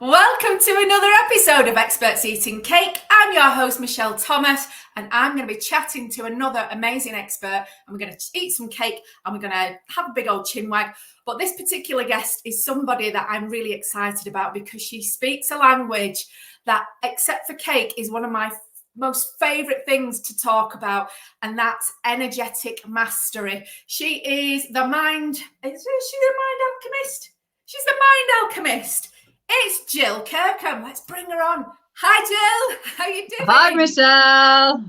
Welcome to another episode of Experts Eating Cake. I'm your host, Michelle Thomas, and I'm going to be chatting to another amazing expert. And we're going to eat some cake and we're going to have a big old chinwag. But this particular guest is somebody that I'm really excited about because she speaks a language that, except for cake, is one of my most favorite things to talk about, and that's energetic mastery. She is the mind. Is she the mind alchemist? She's the mind alchemist. It's Gill Kirkham. Let's bring her on. Hi, Gill. How you doing? Hi, Michelle.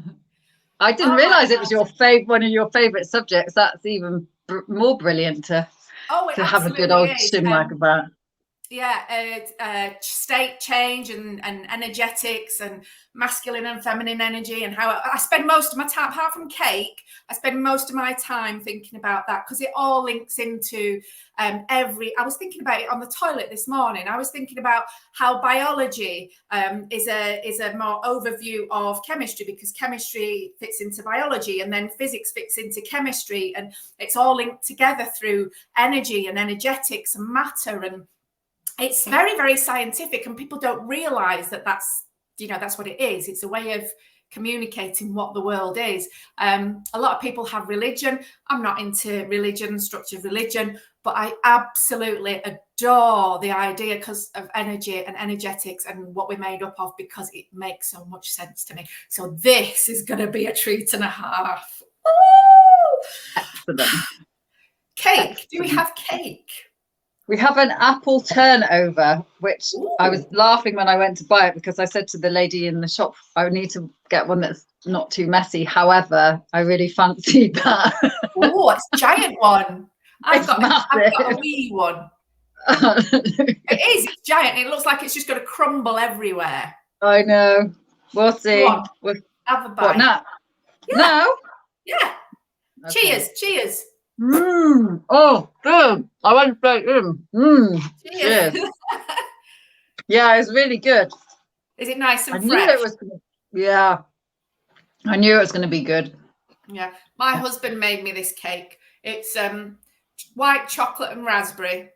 I didn't realise it was your one of your favourite subjects. That's even more brilliant to have a good old chinwag about. State change and energetics and masculine and feminine energy, and how I spend most of my time, apart from cake, I spend most of my time thinking about that because it all links into I was thinking about it on the toilet this morning. I was thinking about how biology is a more overview of chemistry, because chemistry fits into biology and then physics fits into chemistry, and it's all linked together through energy and energetics and matter, and it's very, very scientific, and people don't realize that that's what it is. It's a way of communicating what the world is. A lot of people have religion. I'm not into religion, structured religion, but I absolutely adore the idea because of energy and energetics and what we're made up of, because it makes so much sense to me. So this is going to be a treat and a half. Ooh! Excellent. Cake. Excellent. Do we have cake? We have an apple turnover, which I was laughing when I went to buy it because I said to the lady in the shop, I need to get one that's not too messy. However, I really fancy that. Oh, it's a giant one. I've got a wee one. It's giant. It looks like it's just going to crumble everywhere. I know. We'll see. Have a bite. What now? Yeah. No? Yeah. Okay. Cheers. Oh, good. I went straight in. Cheers. Yeah, it's really good. Is it nice and I fresh? knew it was. Yeah, I knew it was going to be good. Yeah, my husband made me this cake. It's white chocolate and raspberry.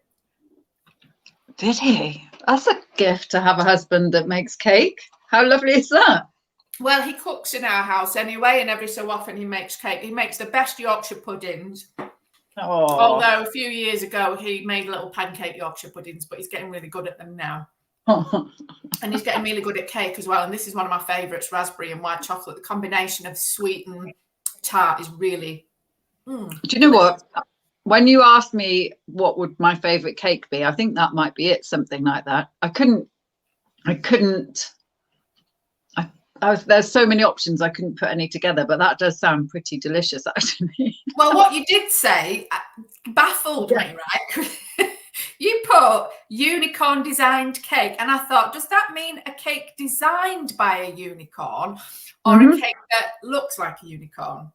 Did he? That's a gift to have a husband that makes cake. How lovely is that? Well, he cooks in our house anyway, and every so often he makes cake. He makes the best Yorkshire puddings. Oh. Although a few years ago he made little pancake Yorkshire puddings, but he's getting really good at them now. And he's getting really good at cake as well. And this is one of my favourites, raspberry and white chocolate. The combination of sweet and tart is really... Do you know what? When you asked me what would my favourite cake be, I think that might be it, something like that. There's so many options, I couldn't put any together, but that does sound pretty delicious, actually. Well, what you did say baffled me, right? You put unicorn designed cake, and I thought, does that mean a cake designed by a unicorn, or a cake that looks like a unicorn?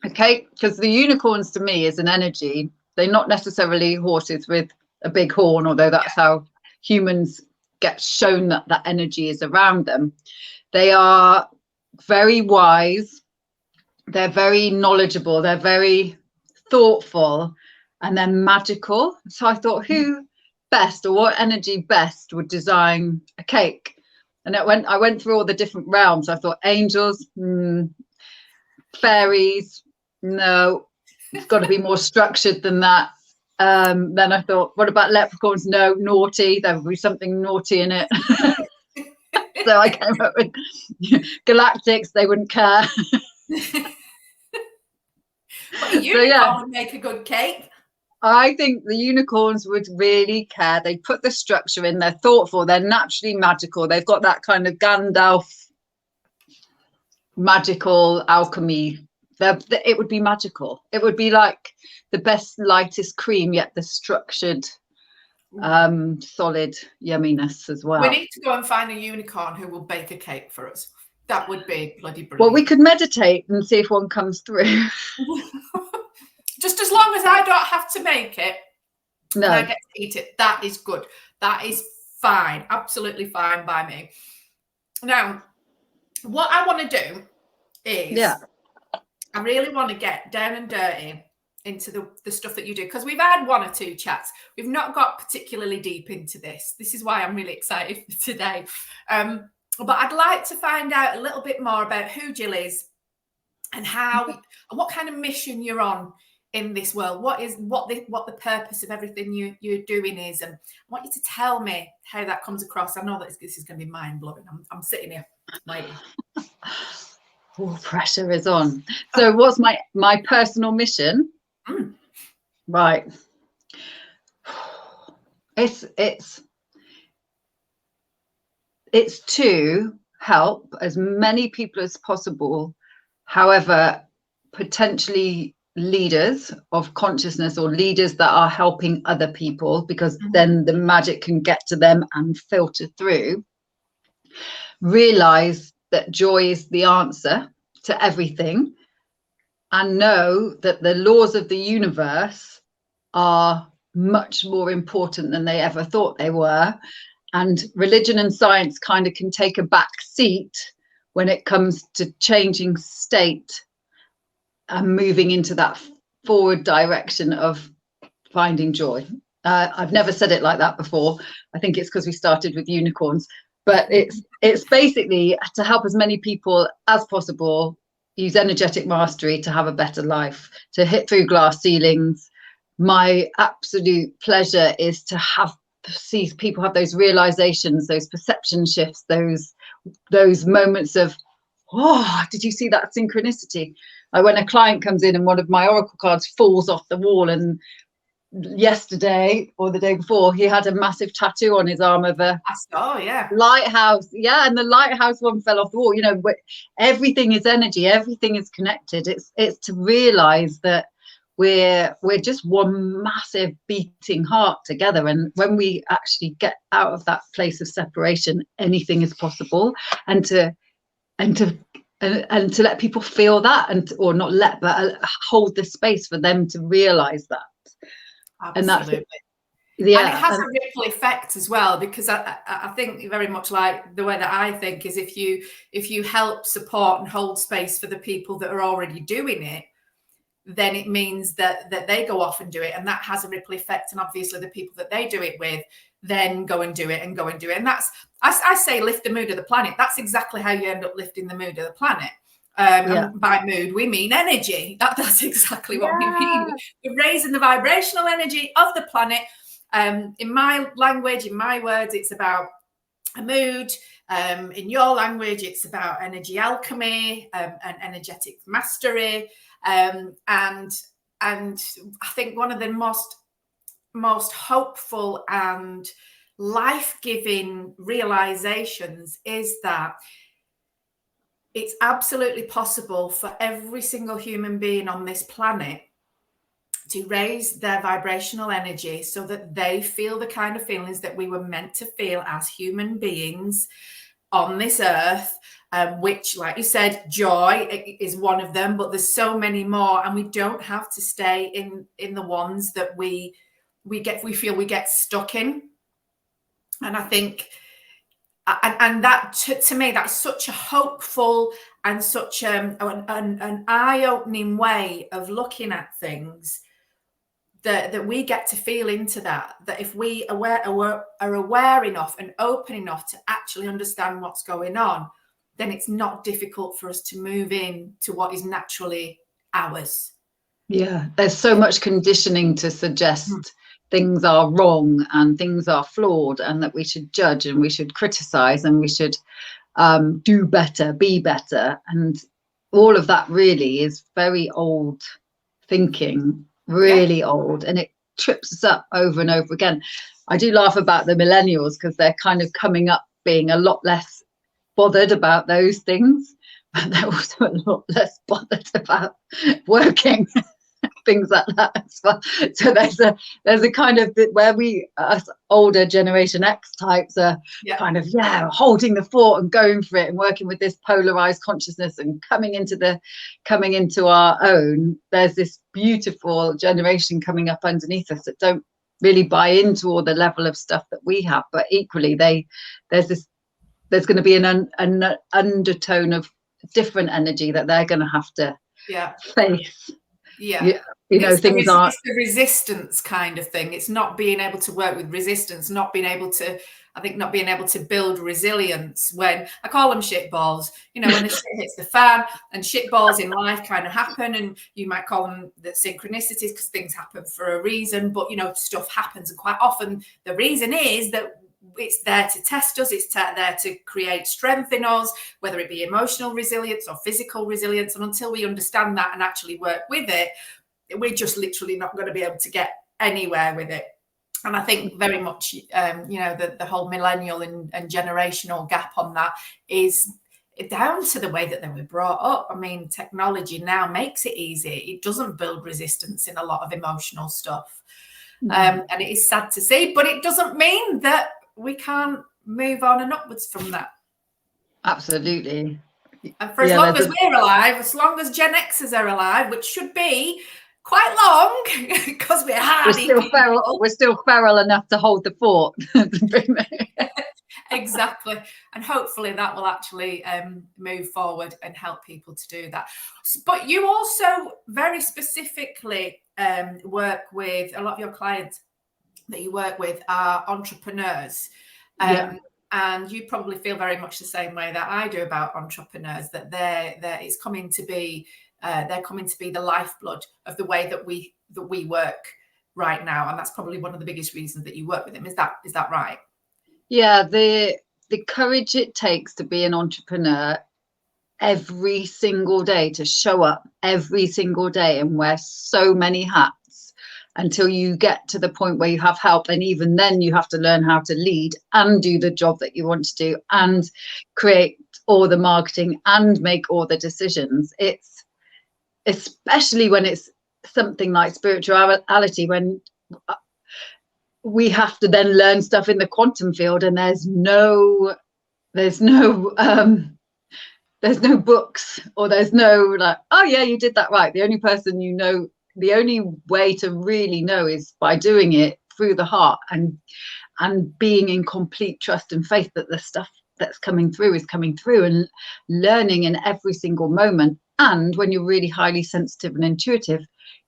A cake, because the unicorns to me is an energy. They're not necessarily horses with a big horn, although that's how humans get shown that energy is around them. They are very wise, they're very knowledgeable, they're very thoughtful, and they're magical. So I thought, who best, or what energy best would design a cake? And I went through all the different realms. I thought angels, fairies, no, it's got to be more structured than that. Then I thought, what about leprechauns? No, naughty, there would be something naughty in it. So I came up with galactics, they wouldn't care. But a unicorn would make a good cake. I think the unicorns would really care. They put the structure in, they're thoughtful, they're naturally magical. They've got that kind of Gandalf magical alchemy. It would be magical. It would be like the best, lightest cream, yet the structured solid yumminess as well. We need to go and find a unicorn who will bake a cake for us. That would be bloody brilliant. Well, we could meditate and see if one comes through. Just as long as I don't have to make it, no, and I get to eat it, that is good. That is fine, absolutely fine by me. Now, what I want to do is, I really want to get down and dirty into the stuff that you do, because we've had one or two chats. We've not got particularly deep into this. This is why I'm really excited for today. But I'd like to find out a little bit more about who Gill is and how and what kind of mission you're on in this world. What the purpose of everything you're doing is, and I want you to tell me how that comes across. I know that this is going to be mind-blowing. I'm sitting here waiting. All pressure is on. So what's my personal mission? Right. It's to help as many people as possible, however, potentially leaders of consciousness or leaders that are helping other people, because then the magic can get to them and filter through, realize that joy is the answer to everything, and know that the laws of the universe are much more important than they ever thought they were. And religion and science kind of can take a back seat when it comes to changing state and moving into that forward direction of finding joy. I've never said it like that before. I think it's because we started with unicorns, but it's basically to help as many people as possible use energetic mastery to have a better life, to hit through glass ceilings. My absolute pleasure is to see people have those realizations, those perception shifts, those moments of, oh, did you see that synchronicity? Like when a client comes in and one of my oracle cards falls off the wall, and yesterday or the day before he had a massive tattoo on his arm of a lighthouse, and the lighthouse one fell off the wall. You know, everything is energy, everything is connected. It's to realize that we're just one massive beating heart together, and when we actually get out of that place of separation, anything is possible. And to let people feel that, or not let, but hold the space for them to realize that. Absolutely. And and it has a ripple effect as well, because I think very much like the way that I think is if you help support and hold space for the people that are already doing it, then it means that they go off and do it, and that has a ripple effect. And obviously the people that they do it with then go and do it. And that's, I say, lift the mood of the planet. That's exactly how you end up lifting the mood of the planet. And by mood, we mean energy. That's exactly what we mean. We're raising the vibrational energy of the planet. In my language, in my words, it's about a mood. In your language, it's about energy alchemy and energetic mastery. And I think one of the most hopeful and life-giving realizations is that it's absolutely possible for every single human being on this planet to raise their vibrational energy so that they feel the kind of feelings that we were meant to feel as human beings on this earth, which, like you said, joy is one of them, but there's so many more, and we don't have to stay in the ones that we feel we get stuck in. And I think, and that to me, that's such a hopeful and such an eye-opening way of looking at things, that we get to feel into that if we are aware enough and open enough to actually understand what's going on, then it's not difficult for us to move in to what is naturally ours. Yeah, there's so much conditioning to suggest things are wrong and things are flawed, and that we should judge and we should criticize and we should do better, be better. And all of that really is very old thinking, really old, and it trips us up over and over again. I do laugh about the millennials because they're kind of coming up being a lot less bothered about those things, but they're also a lot less bothered about working things like that as well. So there's a kind of bit where we, us older generation X types, are kind of holding the fort and going for it and working with this polarized consciousness and coming into our own. There's this beautiful generation coming up underneath us that don't really buy into all the level of stuff that we have, but equally there's going to be an undertone of different energy that they're going to have to face. Yeah. You know, things are. It's the resistance kind of thing. It's not being able to work with resistance, not being able to, I think, not being able to build resilience when, I call them shit balls, you know, when the shit hits the fan, and shit balls in life kind of happen, and you might call them the synchronicities because things happen for a reason, but, you know, stuff happens, and quite often the reason is that it's there to test us, it's there to create strength in us, whether it be emotional resilience or physical resilience, and until we understand that and actually work with it, we're just literally not going to be able to get anywhere with it. And I think very much, you know, the whole millennial and generational gap on that is down to the way that they were brought up. I mean, technology now makes it easy. It doesn't build resistance in a lot of emotional stuff. And it is sad to see, but it doesn't mean that we can't move on and upwards from that. Absolutely. And for as long as we're alive, as long as Gen Xers are alive, which should be quite long, because we're still feral enough to hold the fort. Exactly. And hopefully that will actually move forward and help people to do that. But you also very specifically work with, a lot of your clients that you work with are entrepreneurs. And you probably feel very much the same way that I do about entrepreneurs, that it's coming to be, they're coming to be the lifeblood of the way that we work right now. And that's probably one of the biggest reasons that you work with them. Is that right? Yeah, the courage it takes to be an entrepreneur every single day, to show up every single day and wear so many hats until you get to the point where you have help. And even then you have to learn how to lead and do the job that you want to do and create all the marketing and make all the decisions. It's especially when it's something like spirituality, when we have to then learn stuff in the quantum field, and there's no books, or there's no like, oh yeah, you did that right. The only person you know, the only way to really know is by doing it through the heart and being in complete trust and faith that the stuff that's coming through is coming through, and learning in every single moment. And when you're really highly sensitive and intuitive,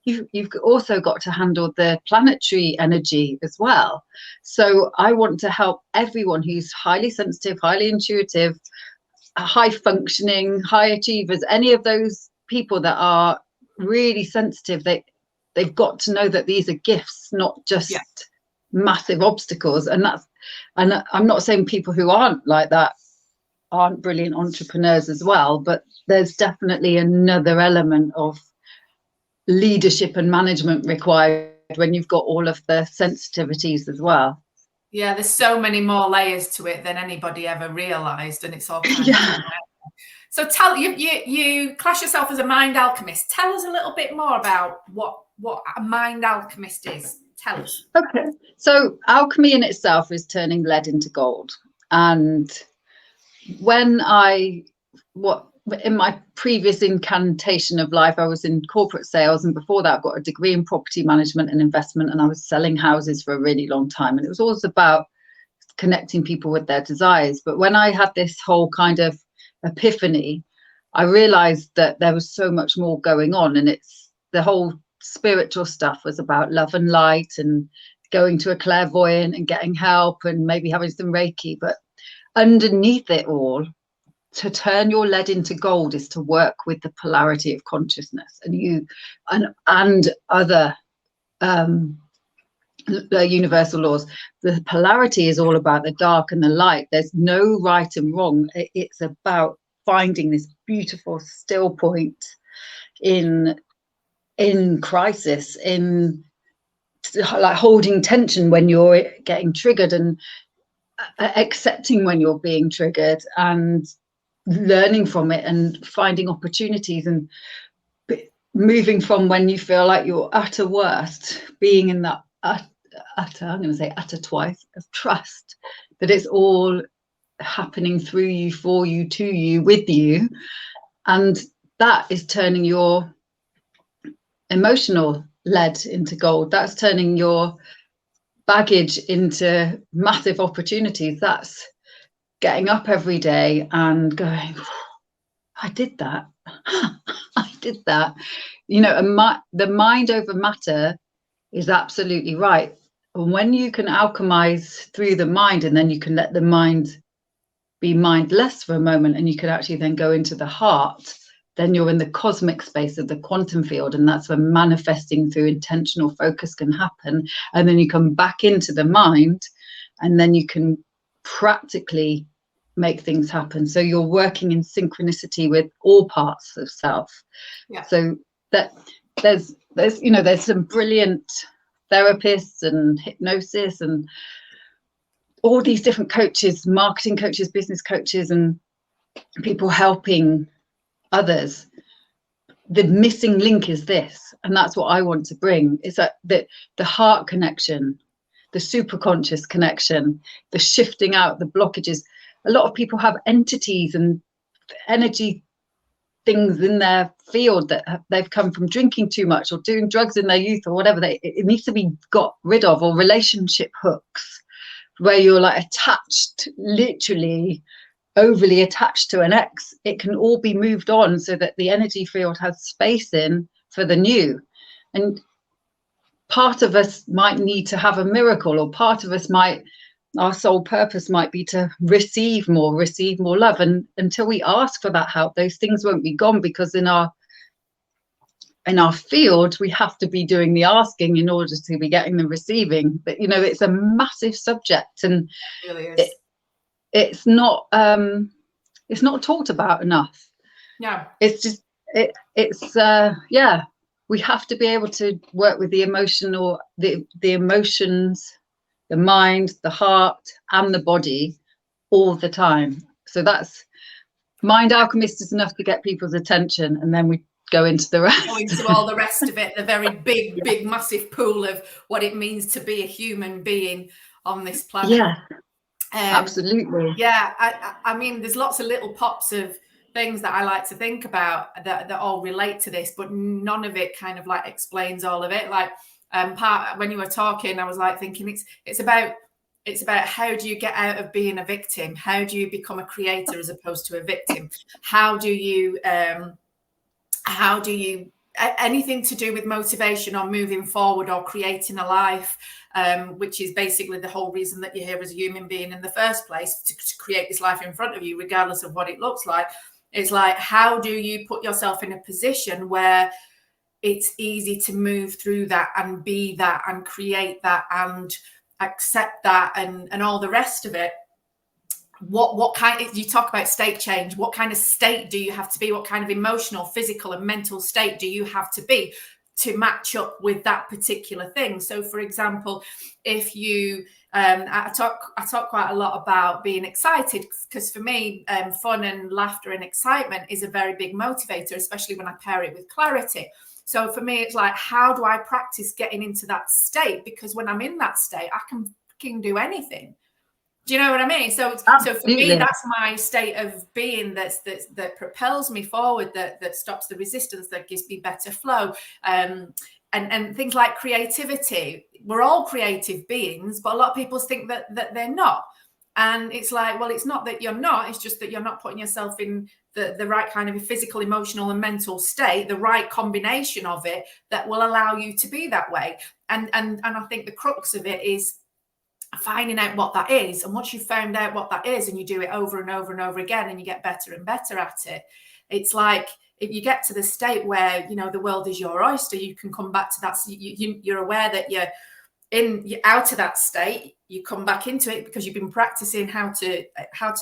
you've also got to handle the planetary energy as well. So I want to help everyone who's highly sensitive, highly intuitive, high functioning, high achievers, any of those people that are really sensitive. They've got to know that these are gifts, not just massive obstacles. And I'm not saying people who aren't like that aren't brilliant entrepreneurs as well, but there's definitely another element of leadership and management required when you've got all of the sensitivities as well. Yeah, there's so many more layers to it than anybody ever realized, and it's all kind of so tell you class yourself as a mind alchemist. Tell us a little bit more about what a mind alchemist is. Tell us. Okay, so alchemy in itself is turning lead into gold. And when in my previous incantation of life, I was in corporate sales, and before that I got a degree in property management and investment, and I was selling houses for a really long time, and it was always about connecting people with their desires. But when I had this whole kind of epiphany, I realized that there was so much more going on, and it's the whole spiritual stuff was about love and light and going to a clairvoyant and getting help and maybe having some Reiki. But underneath it all, to turn your lead into gold is to work with the polarity of consciousness, and other the universal laws. The polarity is all about the dark and the light. There's no right and wrong. It's about finding this beautiful still point in crisis, in like holding tension when you're getting triggered, and accepting when you're being triggered, and learning from it and finding opportunities, and moving from when you feel like you're utter worst, being in that utter, I'm going to say utter twice, of trust that it's all happening through you, for you, to you, with you. And that is turning your emotional lead into gold. That's turning your baggage into massive opportunities. That's getting up every day and going, I did that. I did that. you know, the mind over matter is absolutely right. And when you can alchemize through the mind, and then you can let the mind be mindless for a moment, and you can actually then go into the heart, then you're in the cosmic space of the quantum field, and that's when manifesting through intentional focus can happen. And then you come back into the mind, and then you can practically make things happen. So you're working in synchronicity with all parts of self. Yeah. So that there's you know, there's some brilliant therapists and hypnosis and all these different coaches, marketing coaches, business coaches, and people helping others. The missing link is this, and that's what I want to bring, is that the heart connection, the superconscious connection, the shifting out the blockages. A lot of people have entities and energy things in their field that they've come from drinking too much or doing drugs in their youth or whatever. It needs to be got rid of, or relationship hooks where you're like attached, literally overly attached to an ex. It can all be moved on so that the energy field has space in for the new. And part of us might need to have a miracle, or part of us might, our sole purpose might be to receive more love. And until we ask for that help, those things won't be gone, because in our field, we have to be doing the asking in order to be getting the receiving. But you know, it's a massive subject, and it really is. It's not talked about enough. No, it's just we have to be able to work with the emotional, the emotions, the mind, the heart, and the body all the time. So that's Mind Alchemist is enough to get people's attention, and then we go into the rest. Go into all the rest of it, the very big, massive pool of what it means to be a human being on this planet. Yeah, absolutely. Yeah, I mean, there's lots of little pops of things that I like to think about that all relate to this, but none of it kind of like explains all of it. Like when you were talking, I was like thinking it's about how do you get out of being a victim? How do you become a creator as opposed to a victim? How do you anything to do with motivation or moving forward or creating a life, which is basically the whole reason that you're here as a human being in the first place, to create this life in front of you, regardless of what it looks like. It's like, how do you put yourself in a position where it's easy to move through that and be that and create that and accept that and all the rest of it? What kind of, you talk about state change, what kind of state do you have to be? What kind of emotional, physical and mental state do you have to be to match up with that particular thing? So for example, if you I talk quite a lot about being excited, because for me fun and laughter and excitement is a very big motivator, especially when I pair it with clarity. So for me, it's like, how do I practice getting into that state? Because when I'm in that state, I can fucking do anything. Do you know what I mean? So for me, that's my state of being that propels me forward, that stops the resistance, that gives me better flow. And things like creativity. We're all creative beings, but a lot of people think that they're not. And it's like, well, it's not that you're not, it's just that you're not putting yourself in the right kind of physical, emotional and mental state, the right combination of it that will allow you to be that way. And I think the crux of it is finding out what that is. And once you've found out what that is and you do it over and over and over again and you get better and better at it, it's like, if you get to the state where, you know, the world is your oyster, you can come back to that. So you're aware that you're out of that state, you come back into it because you've been practicing how to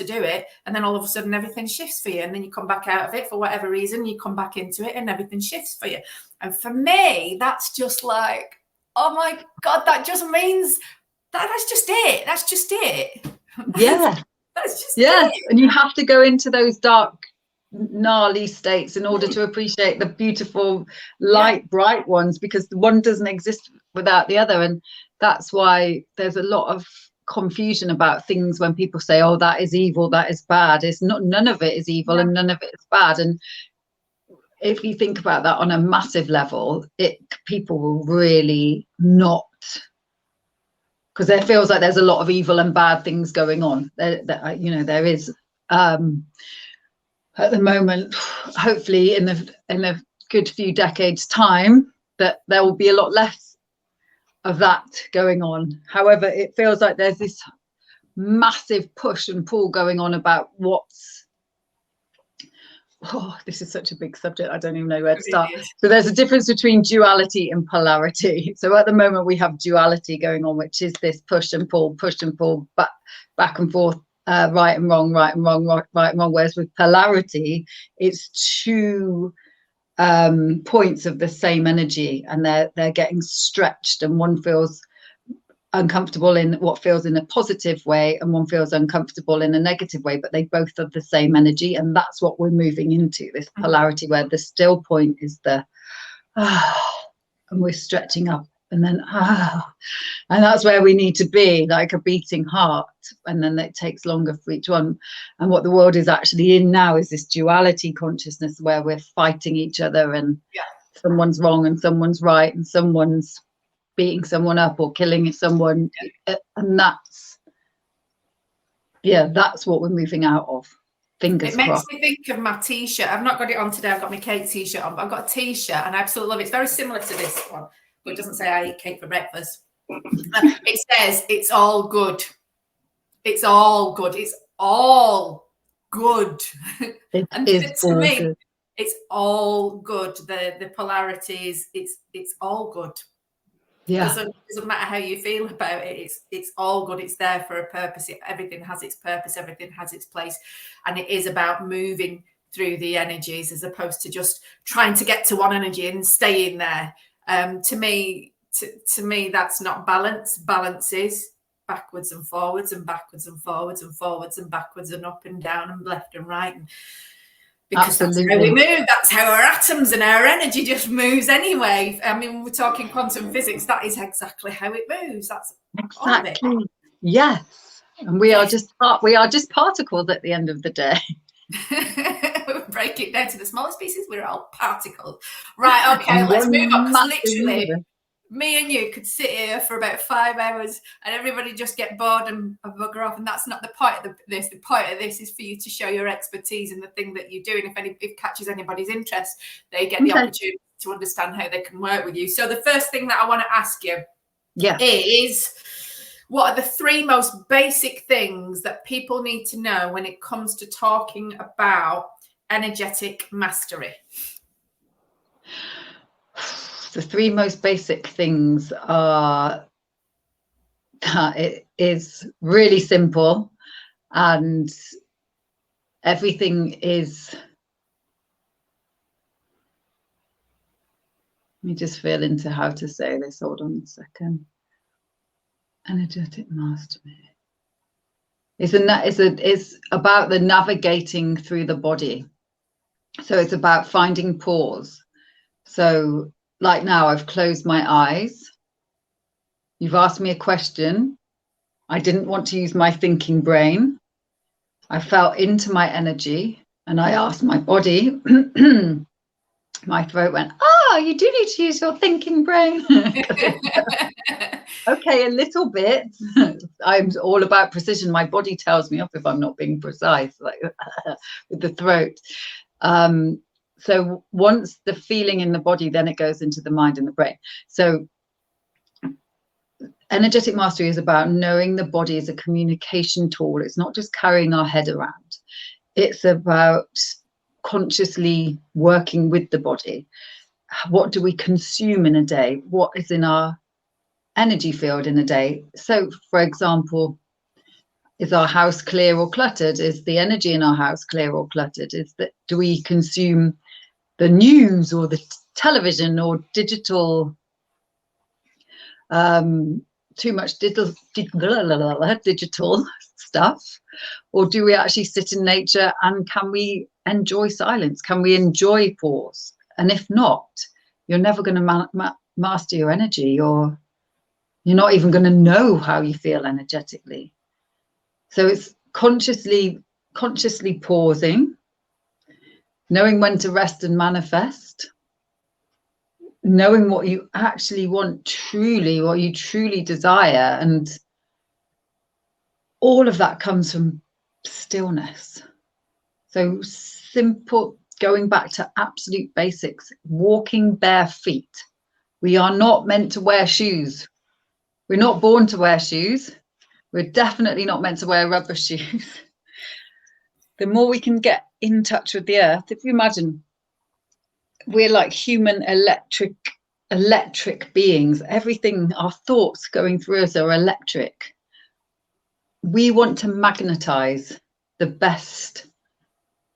do it, and then all of a sudden everything shifts for you, and then you come back out of it for whatever reason, you come back into it and everything shifts for you. And for me, that's just like, oh my God, that just means that's just it. That's just it. Yeah. That's just it. And you have to go into those dark, gnarly states in order to appreciate the beautiful, light, bright ones, because the one doesn't exist without the other. And that's why there's a lot of confusion about things when people say, oh, that is evil, that is bad. It's not, none of it is evil and none of it is bad. And if you think about that on a massive level, people will really not, because there feels like there's a lot of evil and bad things going on. There is at the moment, hopefully in the good few decades time that there will be a lot less of that going on. However, it feels like there's this massive push and pull going on about what's, oh, this is such a big subject, I don't even know where to start. So there's a difference between duality and polarity. So at the moment we have duality going on, which is this push and pull, back and forth, right and wrong, right and wrong, right and wrong. Whereas with polarity, it's two points of the same energy, and they're getting stretched, and one feels uncomfortable in what feels in a positive way, and one feels uncomfortable in a negative way, but they both have the same energy. And that's what we're moving into, this polarity, where the still point is the and we're stretching up, and then and that's where we need to be, like a beating heart. And then it takes longer for each one. And what the world is actually in now is this duality consciousness, where we're fighting each other, and someone's wrong and someone's right, and someone's beating someone up or killing someone. And that's what we're moving out of. Fingers crossed. It makes me think of my t-shirt. I've not got it on today, I've got my cake t-shirt on, but I've got a t-shirt and I absolutely love it. It's very similar to this one, but it doesn't say I eat cake for breakfast. It says it's all good. It's all good. It's all good. And to me, good. It's all good. The polarity is it's all good. Yeah. It doesn't matter how you feel about it. It's all good. It's there for a purpose. Everything has its purpose. Everything has its place. And it is about moving through the energies as opposed to just trying to get to one energy and staying there. To me, that's not balance. Balance is backwards and forwards and backwards and forwards and forwards and backwards and up and down and left and right. And because Absolutely. That's how we move. That's how our atoms and our energy just moves anyway. I mean, we're talking quantum physics. That is exactly how it moves. That's exactly all of it. Yes, and we are just particles at the end of the day. Break it down to the smallest pieces. We're all particles, right? Okay, let's move on. Literally, me and you could sit here for about 5 hours and everybody just get bored and bugger off. And that's not the point of this. The point of this is for you to show your expertise in the thing that you do. And if it catches anybody's interest, they get the opportunity to understand how they can work with you. So the first thing that I want to ask you is, what are the 3 most basic things that people need to know when it comes to talking about energetic mastery? The 3 most basic things are that it is really simple, and everything is, let me just feel into how to say this. Hold on a second. Energetic mastery. It's about the navigating through the body. So it's about finding pause. So like now, I've closed my eyes. You've asked me a question. I didn't want to use my thinking brain. I fell into my energy and I asked my body. My throat went, you do need to use your thinking brain. Okay, a little bit. I'm all about precision. My body tells me off if I'm not being precise, like with the throat. So once the feeling in the body, then it goes into the mind and the brain. So energetic mastery is about knowing the body as a communication tool. It's not just carrying our head around. It's about consciously working with the body. What do we consume in a day? What is in our energy field in a day? So, for example, is our house clear or cluttered? Is the energy in our house clear or cluttered? Do we consume the news or the television or digital, too much digital stuff? Or do we actually sit in nature, and can we enjoy silence? Can we enjoy pause? And if not, you're never going to master your energy, or you're not even going to know how you feel energetically. So it's consciously pausing, knowing when to rest and manifest, knowing what you actually want truly, what you truly desire. And all of that comes from stillness. So simple going back to absolute basics, walking bare feet. We are not meant to wear shoes. We're not born to wear shoes. We're definitely not meant to wear rubber shoes. The more we can get in touch with the earth, if you imagine, we're like human electric beings. Everything, our thoughts going through us are electric. We want to magnetize the best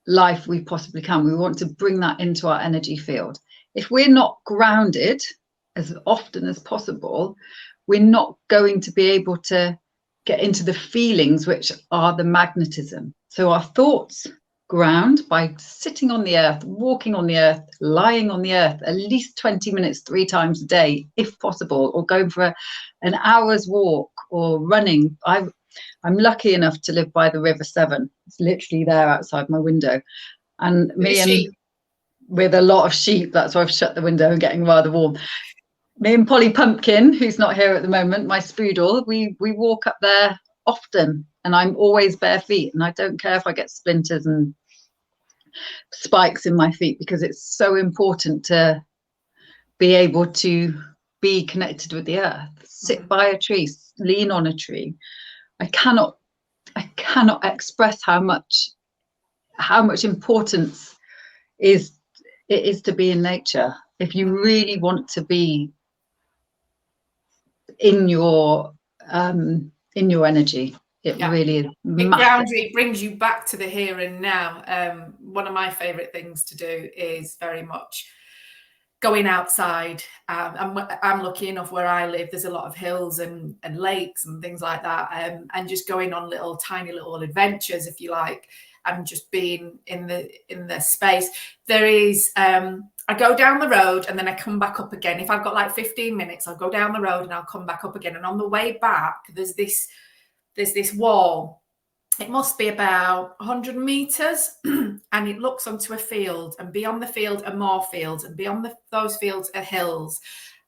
life we possibly can. We want to bring that into our energy field. If we're not grounded as often as possible, we're not going to be able to get into the feelings, which are the magnetism. So our thoughts ground by sitting on the earth, walking on the earth, lying on the earth at least 20 minutes 3 times a day, if possible, or going for an hour's walk or running. I'm lucky enough to live by the River Severn. It's literally there outside my window. And with a lot of sheep, that's why I've shut the window and getting rather warm. Me and Polly Pumpkin, who's not here at the moment, my spoodle, we walk up there often, and I'm always bare feet, and I don't care if I get splinters and spikes in my feet, because it's so important to be able to be connected with the earth. Sit by a tree, lean on a tree. I cannot express how much importance it is to be in nature. If you really want to be in your energy, it really is massive. It brings you back to the here and now. One of my favorite things to do is very much going outside. I'm lucky enough where I live, there's a lot of hills and lakes and things like that, and just going on tiny little adventures, if you like, and just being in the space. There is I go down the road and then I come back up again. If I've got like 15 minutes, I'll go down the road and I'll come back up again. And on the way back, there's this wall. It must be about 100 meters, and it looks onto a field, and beyond the field are more fields, and beyond those fields are hills.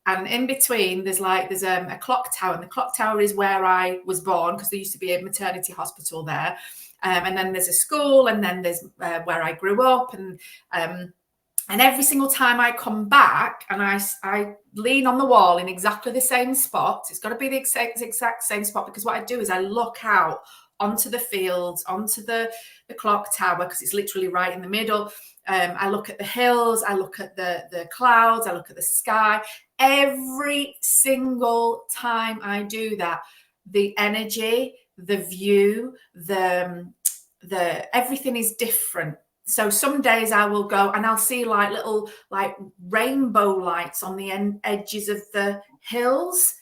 And in between, there's a clock tower, and the clock tower is where I was born, because there used to be a maternity hospital there. And then there's a school, and then there's where I grew up. And every single time I come back and I lean on the wall in exactly the same spot, it's got to be the exact same spot, because what I do is I look out onto the fields, onto the clock tower, because it's literally right in the middle. I look at the hills, I look at the clouds, I look at the sky. Every single time I do that, the energy, the view, the everything is different. So some days I will go and I'll see like little rainbow lights on the edges of the hills.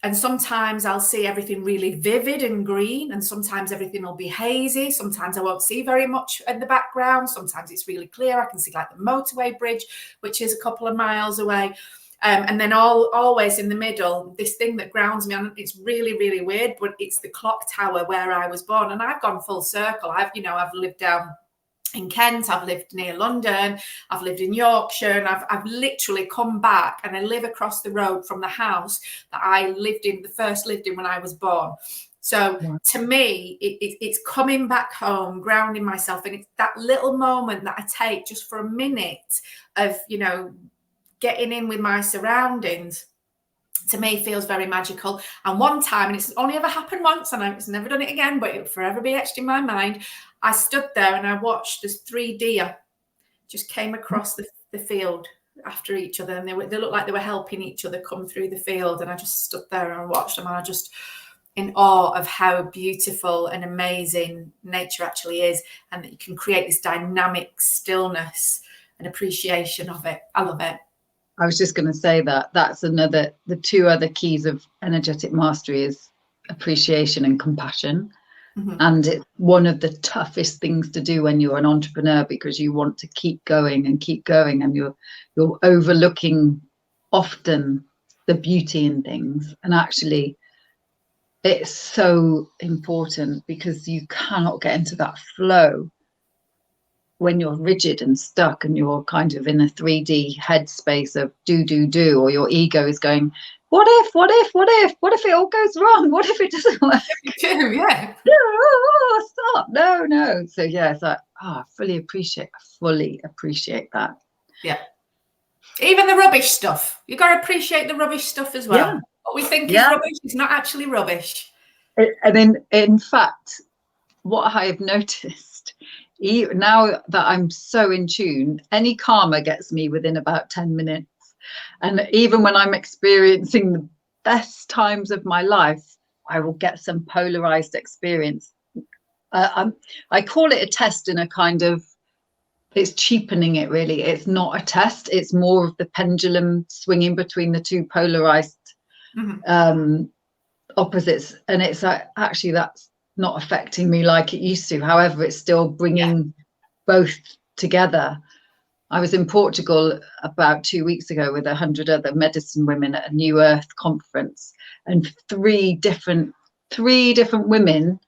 And sometimes I'll see everything really vivid and green, and sometimes everything will be hazy. Sometimes I won't see very much in the background. Sometimes it's really clear. I can see like the motorway bridge, which is a couple of miles away. And then always in the middle, this thing that grounds me, and it's really, really weird, but it's the clock tower where I was born. And I've gone full circle. I've lived down in Kent, I've lived near London, I've lived in Yorkshire, and I've literally come back, and I live across the road from the house that I first lived in when I was born. So to me, it's coming back home, grounding myself, and it's that little moment that I take just for a minute of, getting in with my surroundings. To me, feels very magical. And one time, and it's only ever happened once, and I've never done it again, but it'll forever be etched in my mind. I stood there and I watched as 3 deer just came across the field after each other, and they looked like they were helping each other come through the field. And I just stood there and watched them, and I just in awe of how beautiful and amazing nature actually is, and that you can create this dynamic stillness and appreciation of it. I love it. I was just going to say that's the 2 other keys of energetic mastery is appreciation and compassion. Mm-hmm. And it's one of the toughest things to do when you're an entrepreneur, because you want to keep going, and you're overlooking often the beauty in things. And actually, it's so important, because you cannot get into that flow when you're rigid and stuck, and you're kind of in a 3D headspace of do, or your ego is going, what if it all goes wrong? What if it doesn't work? Yeah. Oh, stop. No. So yeah, it's like, I fully appreciate that. Yeah. Even the rubbish stuff. You got to appreciate the rubbish stuff as well. Yeah. What we think is rubbish is not actually rubbish. And in fact, what I have noticed, now that I'm so in tune, any karma gets me within about 10 minutes. And even when I'm experiencing the best times of my life, I will get some polarized experience. I call it a test in a kind of, it's cheapening it really. It's not a test. It's more of the pendulum swinging between the two polarized opposites. And it's like, actually, that's not affecting me like it used to. However, it's still bringing both together. I was in Portugal about 2 weeks ago with 100 other medicine women at a New Earth conference, and three different women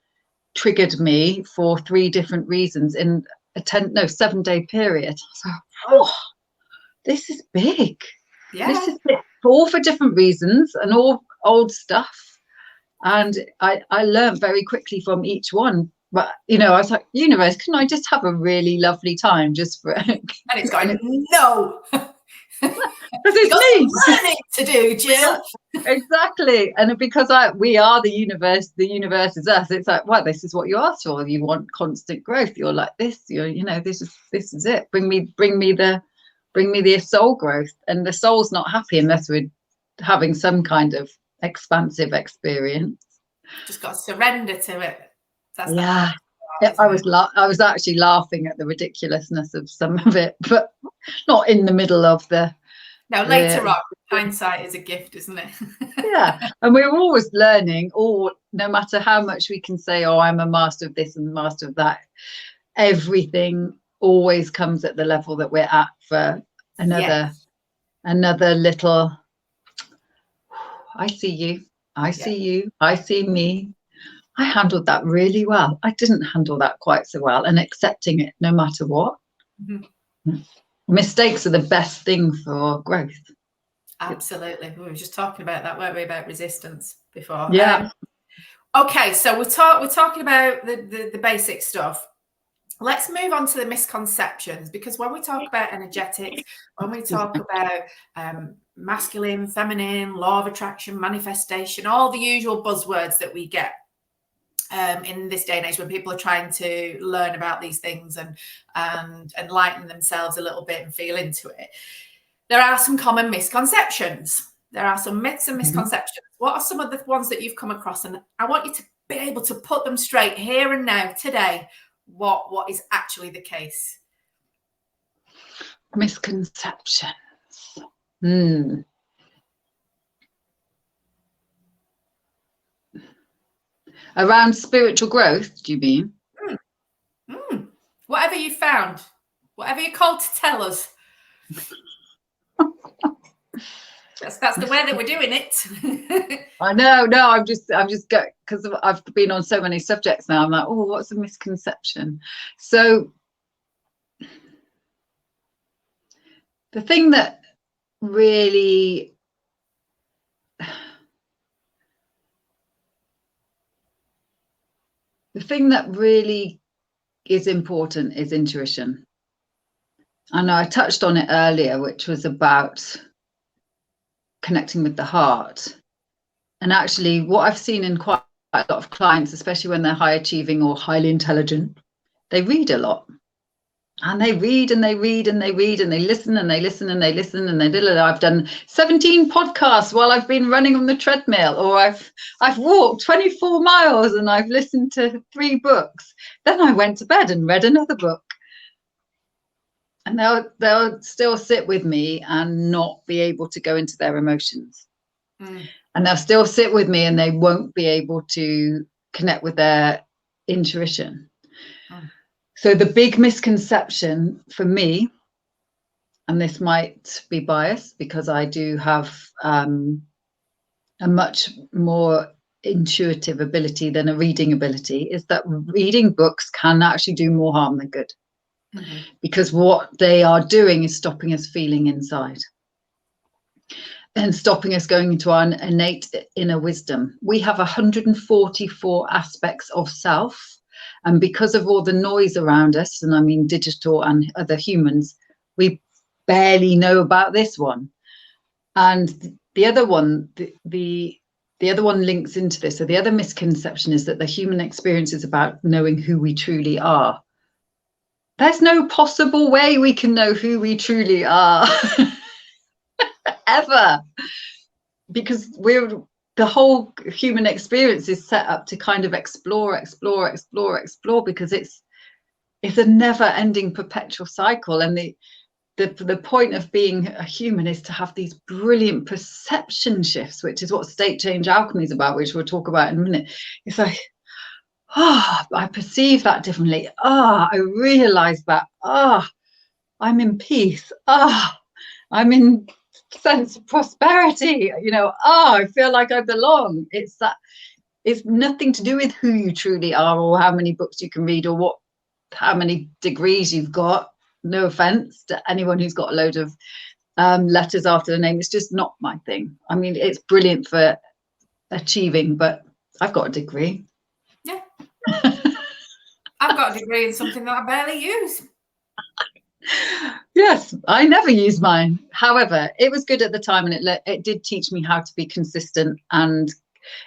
triggered me for 3 different reasons in a 7-day period. So, this is big. Yeah. This is big. All for different reasons and all old stuff. And I learned very quickly from each one. But, I was like, universe, can I just have a really lovely time just for it? And it's going, no. Because it's learning to do, Jill. Exactly. And because we are the universe is us. It's like, well, this is what you asked for. You want constant growth. You're like this. This is it. Bring me the soul growth. And the soul's not happy unless we're having some kind of expansive experience. Just got to surrender to it. That's I was actually laughing at the ridiculousness of some of it, but not in the middle of the. No, later on, hindsight is a gift, isn't it? Yeah, and we're always learning. Or no matter how much we can say, "Oh, I'm a master of this and master of that," everything always comes at the level that we're at for another little. I see you. I see you. I see me. I handled that really well. I didn't handle that quite so well, and accepting it no matter what. Mm-hmm. Mistakes are the best thing for growth. Absolutely. We were just talking about that, weren't we, about resistance before? Yeah. Okay, so we're talking about the basic stuff. Let's move on to the misconceptions, because when we talk about energetics, when we talk about masculine, feminine, law of attraction, manifestation, all the usual buzzwords that we get in this day and age when people are trying to learn about these things and enlighten themselves a little bit and feel into it, there are some common misconceptions. There are some myths and misconceptions. What are some of the ones that you've come across? And I want you to be able to put them straight here and now, today, what is actually the case. Misconceptions. Around spiritual growth, do you mean? Whatever you found, whatever you're called to tell us. That's the way that we're doing it. I know. No, I'm just because I've been on so many subjects now. I'm like, oh, what's a misconception? So the thing that really is important is intuition. I know I touched on it earlier, which was about connecting with the heart. And actually, what I've seen in quite a lot of clients, especially when they're high achieving or highly intelligent, they read a lot. And they read and they read and they read and they listen and they listen and they listen and they do. I've done 17 podcasts while I've been running on the treadmill, or I've walked 24 miles and I've listened to 3 books. Then I went to bed and read another book. And they'll still sit with me and not be able to go into their emotions. And they'll still sit with me and they won't be able to connect with their intuition. So the big misconception for me, and this might be biased because I do have a much more intuitive ability than a reading ability, is that reading books can actually do more harm than good. Because what they are doing is stopping us feeling inside and stopping us going into our innate inner wisdom. We have 144 aspects of self And because of all the noise around us, and I mean digital and other humans, we barely know about this one. And the other one, the other one links into this. So the other misconception is that the human experience is about knowing who we truly are. There's no possible way we can know who we truly are ever, because the whole human experience is set up to kind of explore, because it's a never-ending perpetual cycle. And the point of being a human is to have these brilliant perception shifts, which is what State Change Alchemy is about, which we'll talk about in a minute. It's like, I perceive that differently. I realize that. I'm in peace. I'm in sense of prosperity. I feel like I belong. It's nothing to do with who you truly are, or how many books you can read, or how many degrees you've got. No offense to anyone who's got a load of letters after the name. It's just not my thing. I mean, it's brilliant for achieving, but I've got a degree. Yeah. I've got a degree in something that I barely use. Yes, I never use mine. However, it was good at the time, and it did teach me how to be consistent. And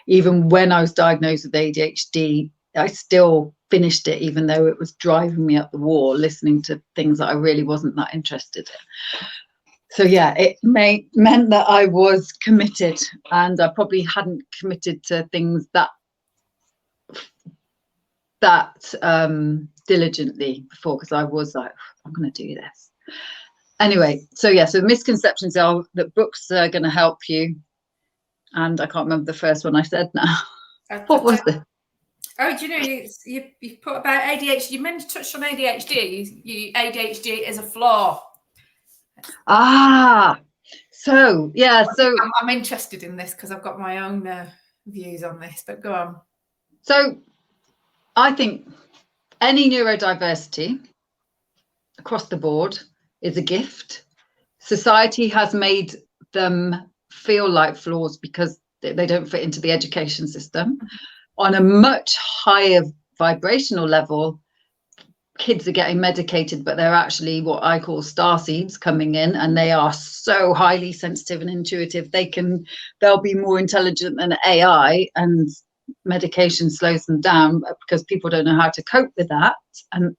even when I was diagnosed with ADHD, I still finished it, even though it was driving me up the wall, listening to things that I really wasn't that interested in. So yeah, it meant that I was committed, and I probably hadn't committed to things that diligently before, because I was like, I'm going to do this anyway. So yeah, so misconceptions are that books are going to help you, and I can't remember the first one I said now. What was it? Oh, do you know, you put about ADHD, you touched on ADHD, ADHD is a flaw. So yeah, so I'm interested in this because I've got my own views on this, but go on. So I think any neurodiversity across the board is a gift. Society has made them feel like flaws because they don't fit into the education system. On a much higher vibrational level, kids are getting medicated, but they're actually what I call starseeds coming in, and they are so highly sensitive and intuitive. They'll be more intelligent than AI, and medication slows them down because people don't know how to cope with that. And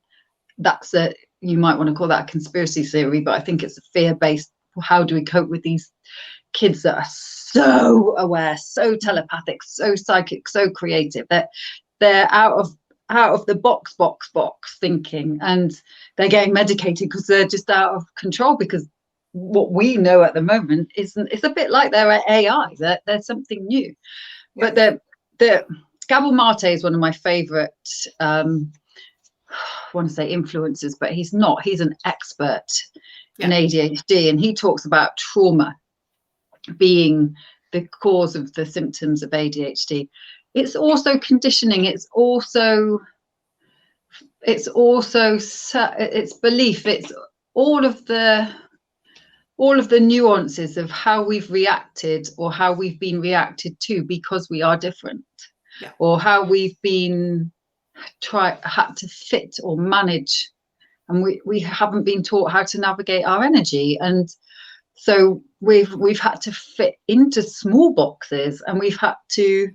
you might want to call that a conspiracy theory, but I think it's a fear-based. How do we cope with these kids that are so aware, so telepathic, so psychic, so creative, that they're out of the box thinking, and they're getting medicated because they're just out of control, because what we know at the moment it's a bit like they're AI. They're something new. Yeah. But the Gabor Mate is one of my favorite I want to say influencers, but he's not. He's an expert in ADHD, and he talks about trauma being the cause of the symptoms of ADHD. It's also conditioning. It's also it's belief. It's all of the nuances of how we've reacted, or how we've been reacted to because we are different, or how we've been had to fit or manage, and we haven't been taught how to navigate our energy. And so we've had to fit into small boxes, and we've had to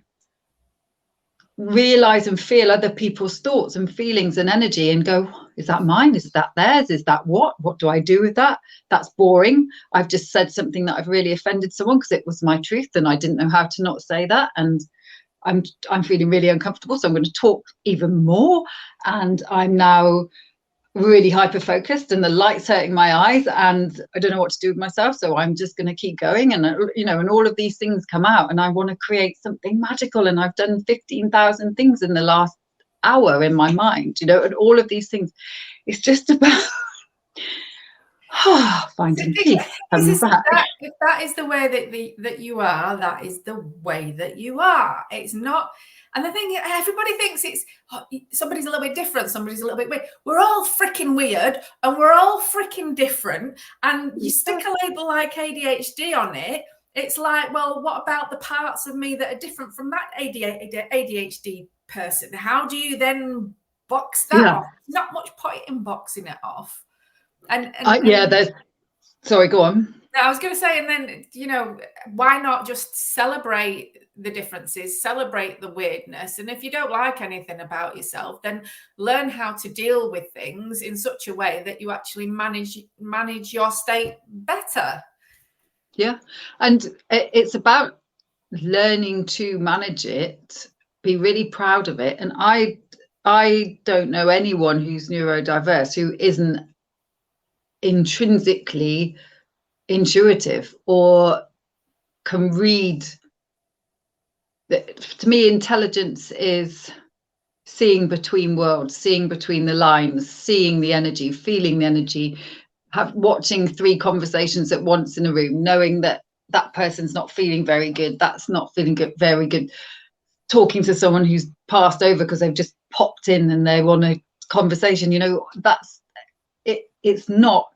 realize and feel other people's thoughts and feelings and energy, and go, is that mine? Is that theirs? Is that what do I do with that? That's boring. I've just said something that I've really offended someone because it was my truth, and I didn't know how to not say that, and I'm feeling really uncomfortable, so I'm going to talk even more, and I'm now really hyper focused, and the light's hurting my eyes, and I don't know what to do with myself, so I'm just going to keep going. And and all of these things come out, and I want to create something magical, and I've done 15,000 things in the last hour in my mind, and all of these things. It's just about finding peace. If that is the way that you are, that is the way that you are. It's not. And the thing, everybody thinks it's somebody's a little bit different, somebody's a little bit weird. We're all freaking weird, and we're all freaking different. And you stick a label like ADHD on it, it's like, well, what about the parts of me that are different from that ADHD person? How do you then box that off. Not much point in boxing it off. Sorry, go on. I was going to say, and then, you know, why not just celebrate the differences, celebrate the weirdness? And if you don't like anything about yourself, then learn how to deal with things in such a way that you actually manage your state better. Yeah. And it's about learning to manage it, be really proud of it. And I don't know anyone who's neurodiverse who isn't intrinsically intuitive or can read. To me, intelligence is seeing between worlds, seeing between the lines, seeing the energy, feeling the energy, watching 3 conversations at once in a room, knowing that that person's not feeling very good, that's not feeling good, very good, talking to someone who's passed over because they've just popped in and they want a conversation. You know, that's it. It's not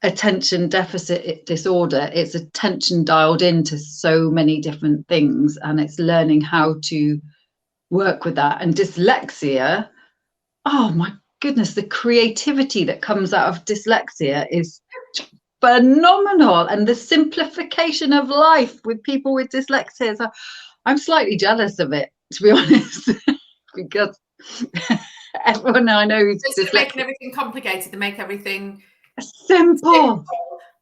attention deficit disorder, it's attention dialed into so many different things, and it's learning how to work with that. And dyslexia, oh my goodness, the creativity that comes out of dyslexia is phenomenal, and the simplification of life with people with dyslexia, so I'm slightly jealous of it, to be honest. Because everyone I know who's dyslexic, making everything complicated, to make everything simple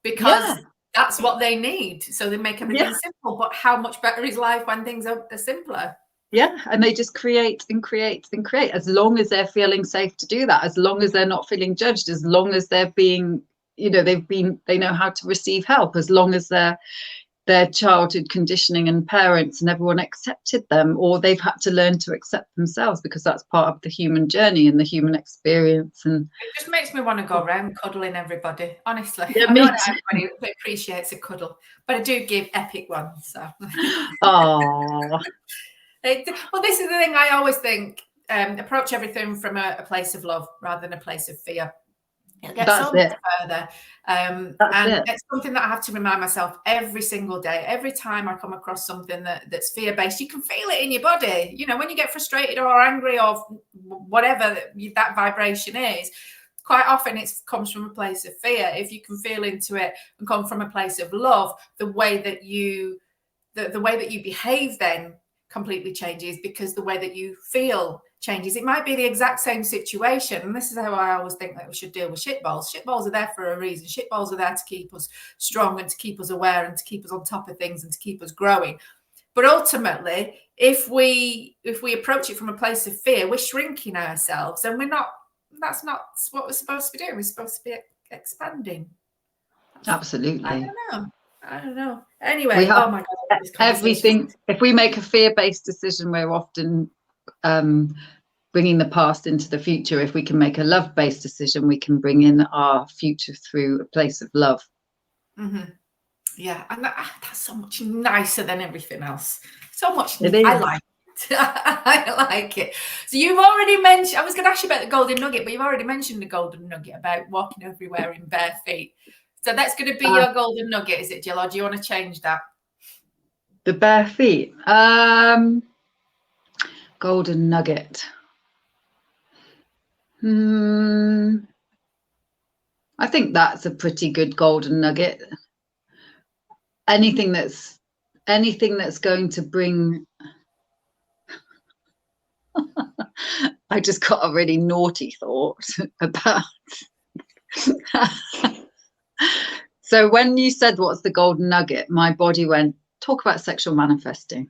because that's what they need, so they make everything simple. But how much better is life when things are simpler? And they just create and create and create, as long as they're feeling safe to do that, as long as they're not feeling judged, as long as they're being, you know, they know how to receive help, as long as their childhood conditioning and parents and everyone accepted them, or they've had to learn to accept themselves, because that's part of the human journey and the human experience. And it just makes me want to go around cuddling everybody, honestly. Yeah, I know not everybody appreciates a cuddle, but I do give epic ones. So. Oh. Well, this is the thing. I always think, approach everything from a place of love rather than a place of fear. It'll get so much further. And it's something that I have to remind myself every single day. Every time I come across something that's fear-based, you can feel it in your body. You know, when you get frustrated or angry or whatever that vibration is, quite often it comes from a place of fear. If you can feel into it and come from a place of love, the way that you behave then completely changes, because the way that you feel changes. It might be the exact same situation, and this is how I always think that we should deal with shitballs. Shitballs are there for a reason. Shitballs are there to keep us strong and to keep us aware and to keep us on top of things and to keep us growing. But ultimately, if we approach it from a place of fear, we're shrinking ourselves, and that's not what we're supposed to be doing. We're supposed to be expanding. Absolutely. I don't know. Anyway, oh my God. Everything, if we make a fear-based decision, we're often bringing the past into the future. If we can make a love-based decision, we can bring in our future through a place of love. Mm-hmm. Yeah, and that's so much nicer than everything else. So much. It is. I like it. I like it. So you've already mentioned, I was going to ask you about the golden nugget, but you've already mentioned the golden nugget about walking everywhere in bare feet. So that's going to be your golden nugget, is it, Gill, or do you want to change that? The bare feet. Golden nugget. I think that's a pretty good golden nugget. Anything that's going to bring. I just got a really naughty thought about. So when you said what's the golden nugget, my body went, talk about sexual manifesting.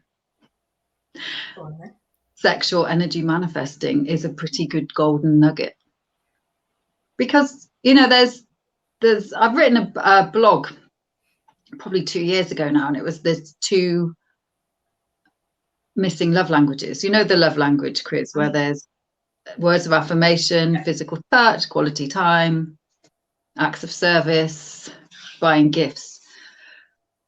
Sexual energy manifesting is a pretty good golden nugget, because, you know, there's I've written a blog probably 2 years ago now, and it was this 2 missing love languages. You know, the love language quiz where there's words of affirmation, physical touch, quality time, acts of service, buying gifts.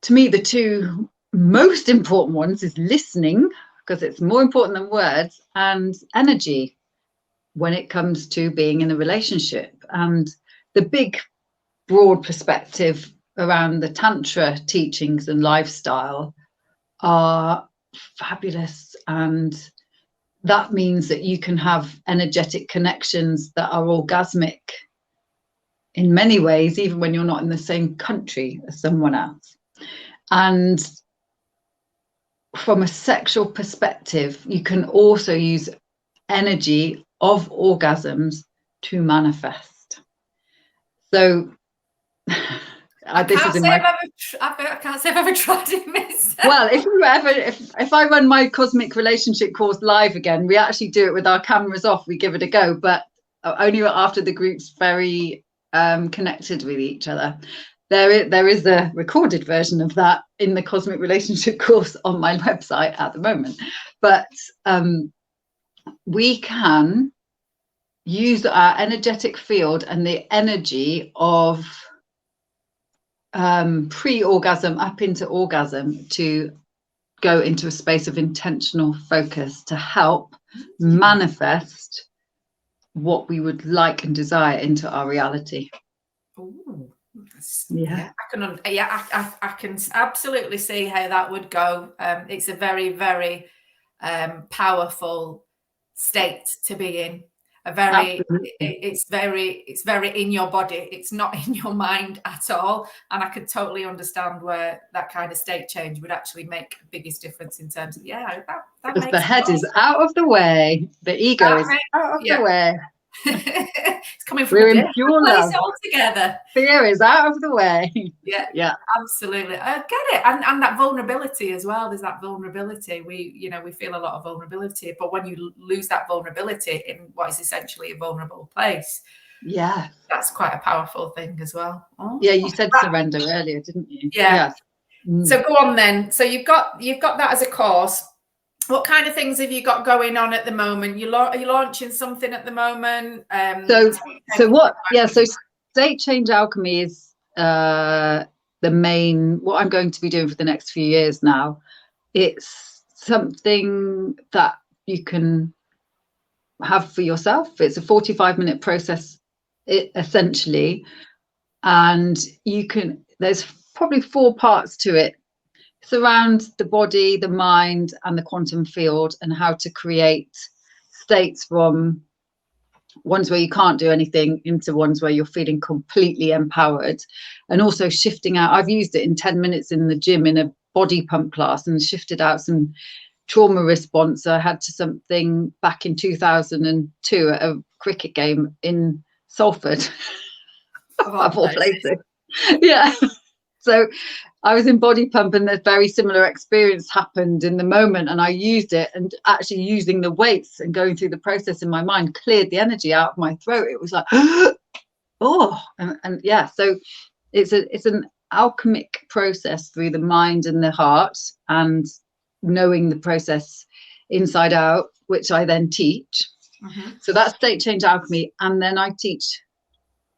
To me, the 2 most important ones is listening, because it's more important than words, and energy when it comes to being in a relationship. And the big broad perspective around the Tantra teachings and lifestyle are fabulous, and that means that you can have energetic connections that are orgasmic in many ways, even when you're not in the same country as someone else. And from a sexual perspective, you can also use energy of orgasms to manifest. So I can't say I've ever tried it myself. Well, if I run my cosmic relationship course live again, we actually do it with our cameras off. We give it a go, but only after the group's very connected with each other. There is a recorded version of that in the cosmic relationship course on my website at the moment. But we can use our energetic field and the energy of pre-orgasm up into orgasm to go into a space of intentional focus to help manifest what we would like and desire into our reality. Ooh, yeah, I can absolutely see how that would go. It's a very, very powerful state to be in. It's very in your body. It's not in your mind at all. And I could totally understand where that kind of state change would actually make the biggest difference in terms of that makes the head is out of the way, the ego is out of the way. It's coming from we're in pure love altogether. Fear is out of the way. Yeah, absolutely. I get it. And that vulnerability as well. There's that vulnerability. We feel a lot of vulnerability, but when you lose that vulnerability in what is essentially a vulnerable place, that's quite a powerful thing as well. You said surrender earlier, didn't you? So go on then. So you've got that as a course. What kind of things have you got going on at the moment? Are you launching something at the moment? So State Change Alchemy is the main, what I'm going to be doing for the next few years now. It's something that you can have for yourself. It's a 45-minute process, essentially. And there's probably 4 parts to it. It's around the body, the mind, and the quantum field, and how to create states from ones where you can't do anything into ones where you're feeling completely empowered, and also shifting out. I've used it in 10 minutes in the gym in a body pump class and shifted out some trauma response I had to something back in 2002 at a cricket game in Salford, of all places. Yeah. So I was in body pump and a very similar experience happened in the moment, and I used it, and actually using the weights and going through the process in my mind cleared the energy out of my throat. It was like, so it's an alchemic process through the mind and the heart, and knowing the process inside out, which I then teach. So that's State Change Alchemy. And then I teach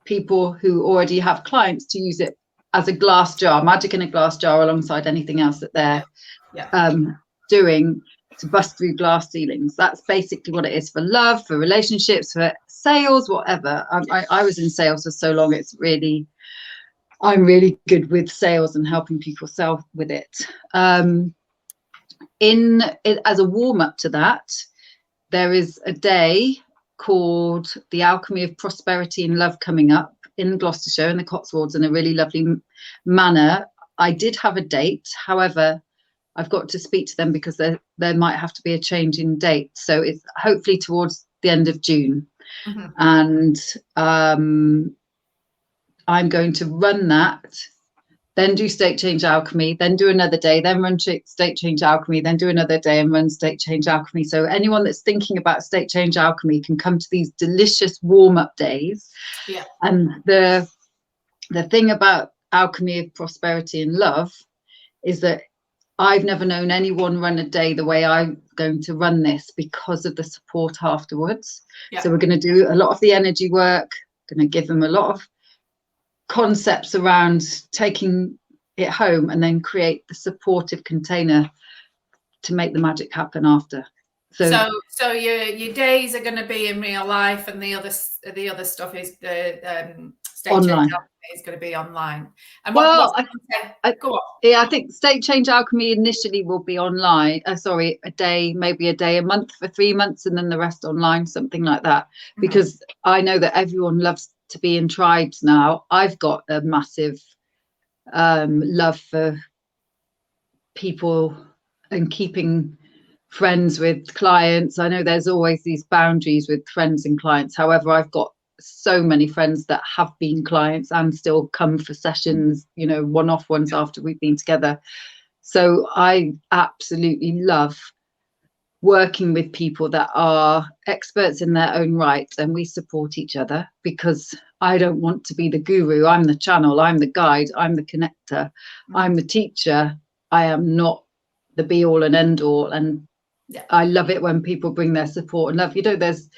people who already have clients to use it as a glass jar, magic in a glass jar, alongside anything else that they're doing to bust through glass ceilings. That's basically what it is for love, for relationships, for sales, whatever. I was in sales for so long. I'm really good with sales and helping people sell with it. As a warm up to that, there is a day called the Alchemy of Prosperity and Love coming up in Gloucestershire in the Cotswolds in a really lovely manner. I did have a date, however, I've got to speak to them because there might have to be a change in date. So it's hopefully towards the end of June. And I'm going to run that, then do State Change Alchemy, then do another day, then run State Change Alchemy, then do another day and run State Change Alchemy. So anyone that's thinking about State Change Alchemy can come to these delicious warm-up days. And the thing about Alchemy of Prosperity and Love is that I've never known anyone run a day the way I'm going to run this because of the support afterwards. So we're going to do a lot of the energy work, going to give them a lot of concepts around taking it home, and then create the supportive container to make the magic happen after. So your days are going to be in real life, and the other stuff is the State Change Alchemy is going to be online. And go on. I think State Change Alchemy initially will be online. Maybe a day a month for 3 months, and then the rest online, something like that. Mm-hmm. Because I know that everyone loves to be in tribes now. I've got a massive love for people and keeping friends with clients. I know there's always these boundaries with friends and clients. However, I've got so many friends that have been clients and still come for sessions, one-off ones after we've been together. So I absolutely love working with people that are experts in their own right, and we support each other, because I don't want to be the guru. I'm the channel, I'm the guide, I'm the connector, I'm the teacher. I am not the be all and end all. And I love it when people bring their support and love. There's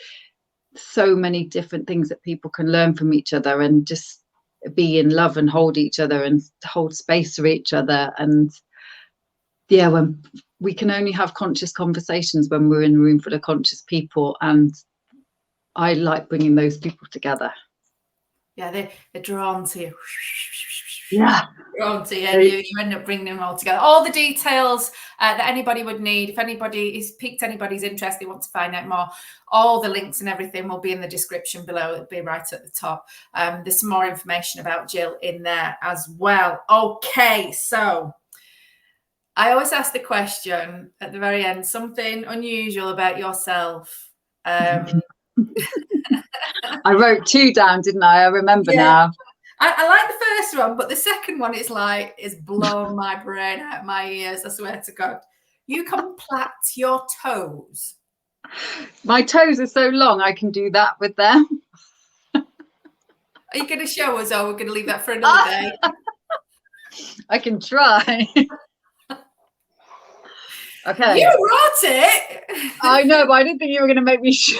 so many different things that people can learn from each other, and just be in love and hold each other and hold space for each other. And when we can only have conscious conversations when we're in a room full of conscious people, and I like bringing those people together. Yeah, they're drawn to you. Yeah. Drawn to you, and you end up bringing them all together. All the details that anybody would need, if anybody is piqued anybody's interest, they want to find out more, all the links and everything will be in the description below. It'll be right at the top. There's some more information about Gill in there as well. Okay, so I always ask the question at the very end, something unusual about yourself. I wrote 2 down, didn't I? I remember now. I like the first one, but the second one is blown my brain out of my ears. I swear to God. You can plait your toes. My toes are so long, I can do that with them. Are you going to show us, or we're going to leave that for another day? I can try. Okay. You wrote it. I know, but I didn't think you were going to make me show.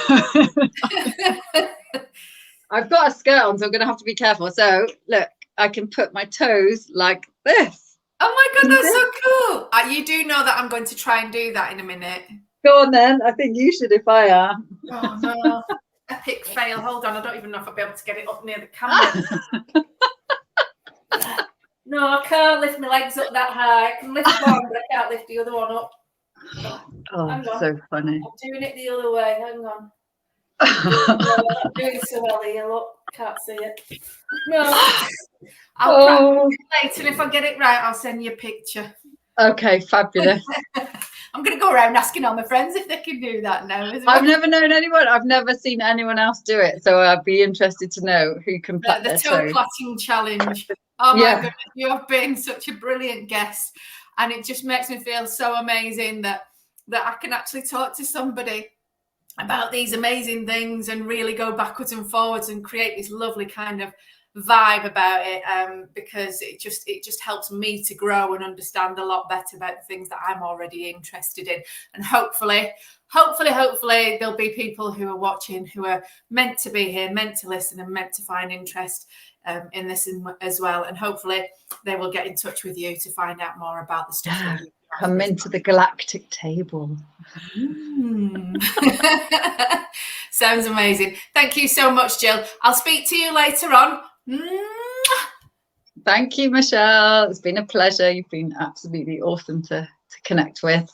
I've got a skirt on, so I'm going to have to be careful. So look, I can put my toes like this. Oh my God, that's so cool. You do know that I'm going to try and do that in a minute. Go on then. I think you should if I am. Oh no. Epic fail. Hold on. I don't even know if I'll be able to get it up near the camera. No, I can't lift my legs up that high. I can lift one, but I can't lift the other one up. Oh, so funny. I'm doing it the other way. Hang on. I'm doing so well here. Look, can't see it. No. I'll practice later, and if I get it right, I'll send you a picture. Okay, fabulous. I'm going to go around asking all my friends if they can do that now. I've never known anyone. I've never seen anyone else do it, so I'd be interested to know who can plait their toe. The toe plaiting challenge. Oh my goodness, you have been such a brilliant guest, and it just makes me feel so amazing that I can actually talk to somebody about these amazing things and really go backwards and forwards and create this lovely kind of vibe about it, because it just helps me to grow and understand a lot better about the things that I'm already interested in. And hopefully there'll be people who are watching who are meant to be here, meant to listen, and meant to find interest in this as well. And hopefully they will get in touch with you to find out more about the stuff. Yeah. Come into the galactic table. Sounds amazing. Thank you so much, Gill. I'll speak to you later on. Thank you, Michelle. It's been a pleasure. You've been absolutely awesome to connect with.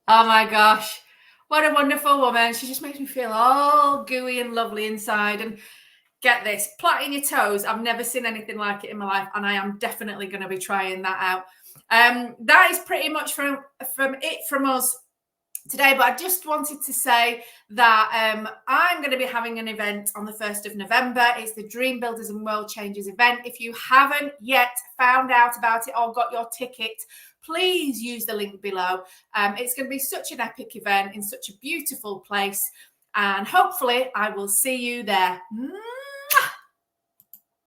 Oh my gosh, what a wonderful woman. She just makes me feel all gooey and lovely inside. And get this, plaiting your toes, I've never seen anything like it in my life, and I am definitely going to be trying that out. That is pretty much from us today, but I just wanted to say that I'm going to be having an event on the 1st of November. It's the Dream Builders and World Changers event. If you haven't yet found out about it or got your ticket, please use the link below. It's going to be such an epic event in such a beautiful place, and hopefully I will see you there.